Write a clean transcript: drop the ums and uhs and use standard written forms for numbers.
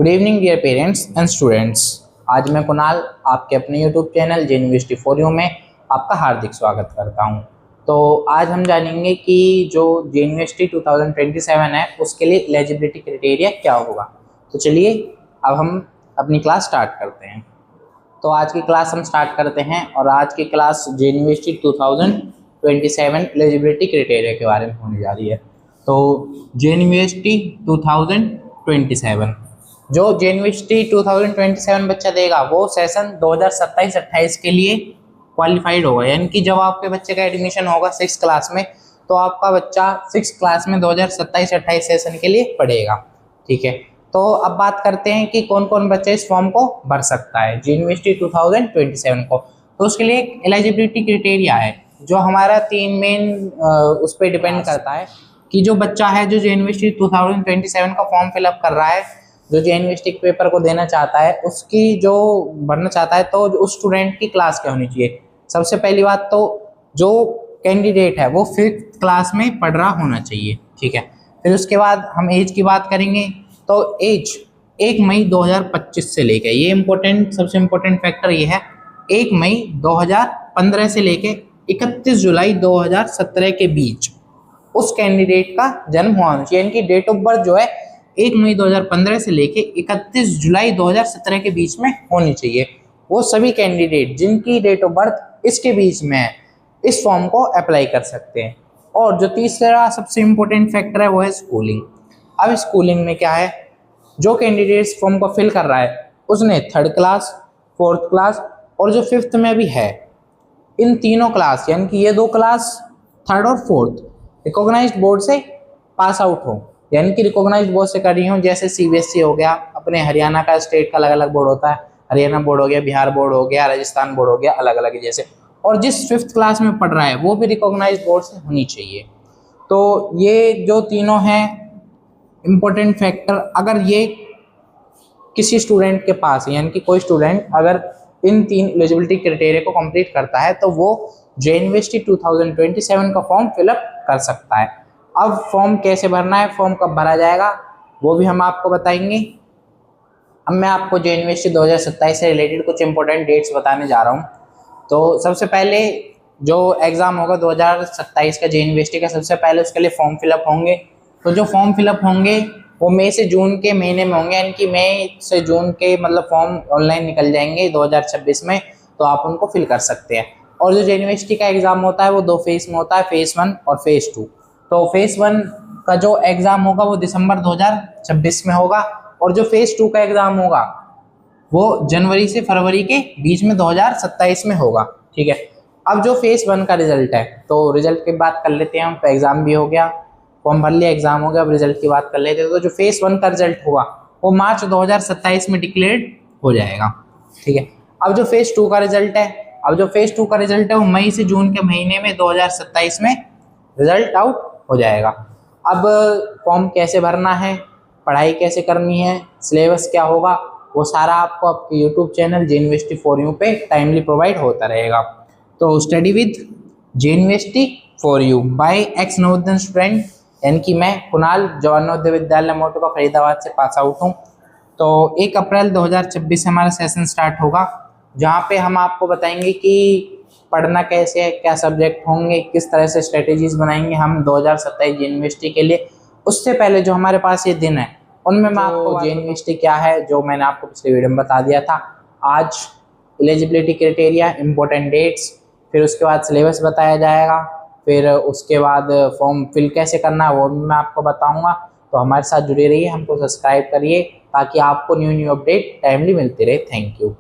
Good evening dear parents and students. आज मैं कुणाल आपके अपने YouTube channel J University for you में आपका हार्दिक स्वागत करता हूं। तो आज हम जानेंगे कि जो जेयूनिवर्सिटी 2027 है उसके लिए एलिजिबिलिटी क्राइटेरिया क्या होगा। तो चलिए अब हम अपनी क्लास स्टार्ट करते हैं। तो आज की क्लास हम स्टार्ट करते हैं और आज की क्लास जेयूनिवर्सिटी 2027 एलिजिबिलिटी क्राइटेरिया के बारे में होने जा रही है। तो जेयूनिवर्सिटी 2027 जो जेयूनिवर्सिटी 2027 बच्चा देगा वो सेशन 2027-28 के लिए क्वालिफाइड होगा, यानी कि जब आपके बच्चे का एडमिशन होगा 6 क्लास में तो आपका बच्चा 6 क्लास में 2027-28 सेशन के लिए पढ़ेगा। ठीक है, तो अब बात करते हैं कि कौन कौन बच्चा इस फॉर्म को भर सकता है जेयूनिवर्सिटी 2027 को। तो उसके लिए एक एलिजिबिलिटी क्राइटेरिया है जो हमारा 3 मेन उस पर डिपेंड करता है कि जो बच्चा है जो जेयूनिवर्सिटी 2027 का फॉर्म फिलअप कर रहा है, जो जेयूनिवर्सिटी पेपर को देना चाहता है, उसकी जो भरना चाहता है, तो उस स्टूडेंट की क्लास क्या होनी चाहिए। सबसे पहली बात तो जो कैंडिडेट है वो 5th क्लास में पढ़ रहा होना चाहिए। ठीक है, फिर उसके बाद हम एज की बात करेंगे। तो एज 1 मई 2025 से लेके, ये इम्पोर्टेंट सबसे इम्पोर्टेंट फैक्टर ये है, 1 मई 2015 से लेके 31 जुलाई 2017 के बीच उस कैंडिडेट का जन्म हुआ होना चाहिए, यानी कि डेट ऑफ बर्थ जो है 1 मई 2015 से लेके 31 जुलाई 2017 के बीच में होनी चाहिए। वो सभी कैंडिडेट जिनकी डेट ऑफ बर्थ इसके बीच में है इस फॉर्म को अप्लाई कर सकते हैं। और जो तीसरा सबसे इम्पोर्टेंट फैक्टर है वो है स्कूलिंग। अब स्कूलिंग में क्या है, जो कैंडिडेट इस फॉर्म को फिल कर रहा है उसने 3rd क्लास, 4th क्लास और जो 5th में भी है, इन तीनों क्लास यानी कि ये 2 क्लास 3rd और 4th रिकॉग्नाइज्ड बोर्ड से पास आउट हो, यानी कि रिकॉग्नाइज्ड बोर्ड से कर रही हूँ। जैसे सीबीएसई हो गया, अपने हरियाणा का स्टेट का अलग अलग बोर्ड होता है, हरियाणा बोर्ड हो गया, बिहार बोर्ड हो गया, राजस्थान बोर्ड हो गया, अलग अलग जैसे। और जिस 5th क्लास में पढ़ रहा है वो भी रिकॉग्नाइज्ड बोर्ड से होनी चाहिए। तो ये जो तीनों हैं इम्पोर्टेंट फैक्टर, अगर ये किसी स्टूडेंट के पास यानी कि कोई स्टूडेंट अगर इन 3 एलिजिबिलिटी क्राइटेरिया को कंप्लीट करता है तो वो जेयूनिवर्सिटी 2027 का फॉर्म फिलअप कर सकता है। अब फॉर्म कैसे भरना है, फॉर्म कब भरा जाएगा वो भी हम आपको बताएंगे। अब मैं आपको जेयूनिवर्सिटी 2027 से रिलेटेड कुछ इंपॉर्टेंट डेट्स बताने जा रहा हूँ। तो सबसे पहले जो एग्ज़ाम होगा 2027 का जेयूनिवर्सिटी का, सबसे पहले उसके लिए फॉर्म फिलअप होंगे। तो जो फॉर्म फिलअप होंगे वो मई से जून के महीने में होंगे, यानी कि मई से जून के मतलब फॉर्म ऑनलाइन निकल जाएंगे 2026 में, तो आप उनको फिल कर सकते हैं। और जो जेयूनिवर्सिटी का एग्ज़ाम होता है वो 2 फेज़ में होता है, फेज़ 1 और फेज़ 2। तो फेज़ 1 का जो एग्ज़ाम होगा वो दिसंबर 2026 में होगा और जो फेज़ 2 का एग्ज़ाम होगा वो जनवरी से फरवरी के बीच में 2027 में होगा। ठीक है, अब जो फेज़ 1 का रिजल्ट है, तो रिजल्ट की बात कर लेते हैं हम। तो एग्ज़ाम भी हो गया, फॉर्म भर लिया, एग्ज़ाम हो गया, अब रिजल्ट की बात कर लेते हैं। तो जो फेज़ 1 का रिजल्ट होगा वो मार्च 2027 में डिक्लेयर्ड हो जाएगा। ठीक है, अब जो फेज़ 2 का रिजल्ट है वो मई से जून के महीने में 2027 में रिजल्ट आउट हो जाएगा। अब फॉर्म कैसे भरना है, पढ़ाई कैसे करनी है, सिलेबस क्या होगा, वो सारा आपको आपके YouTube channel J University for you पे टाइमली प्रोवाइड होता रहेगा। तो study with J University for you by ex Navodaya student, यानी कि मैं कुणाल जवाहर नवोदय विद्यालय मोटो का फरीदाबाद से पास आउट हूँ। तो 1 अप्रैल 2026 से हमारा सेशन स्टार्ट होगा, जहाँ पे हम आपको बताएंगे कि पढ़ना कैसे है, क्या सब्जेक्ट होंगे, किस तरह से स्ट्रेटेजीज बनाएंगे हम 2027 जेयूनिवर्सिटी के लिए। उससे पहले जो हमारे पास ये दिन है उनमें मैं आपको जेयूनिवर्सिटी क्या है जो मैंने आपको पिछले वीडियो में बता दिया था। आज एलिजिबिलिटी क्राइटेरिया, इंपॉर्टेंट डेट्स, फिर उसके बाद सिलेबस बताया जाएगा, फिर उसके बाद फॉर्म फिल कैसे करना है वो भी मैं आपको बताऊँगा। तो हमारे साथ जुड़े रहिए, हमको सब्सक्राइब करिए ताकि आपको न्यू अपडेट टाइमली मिलती रहे। Thank you.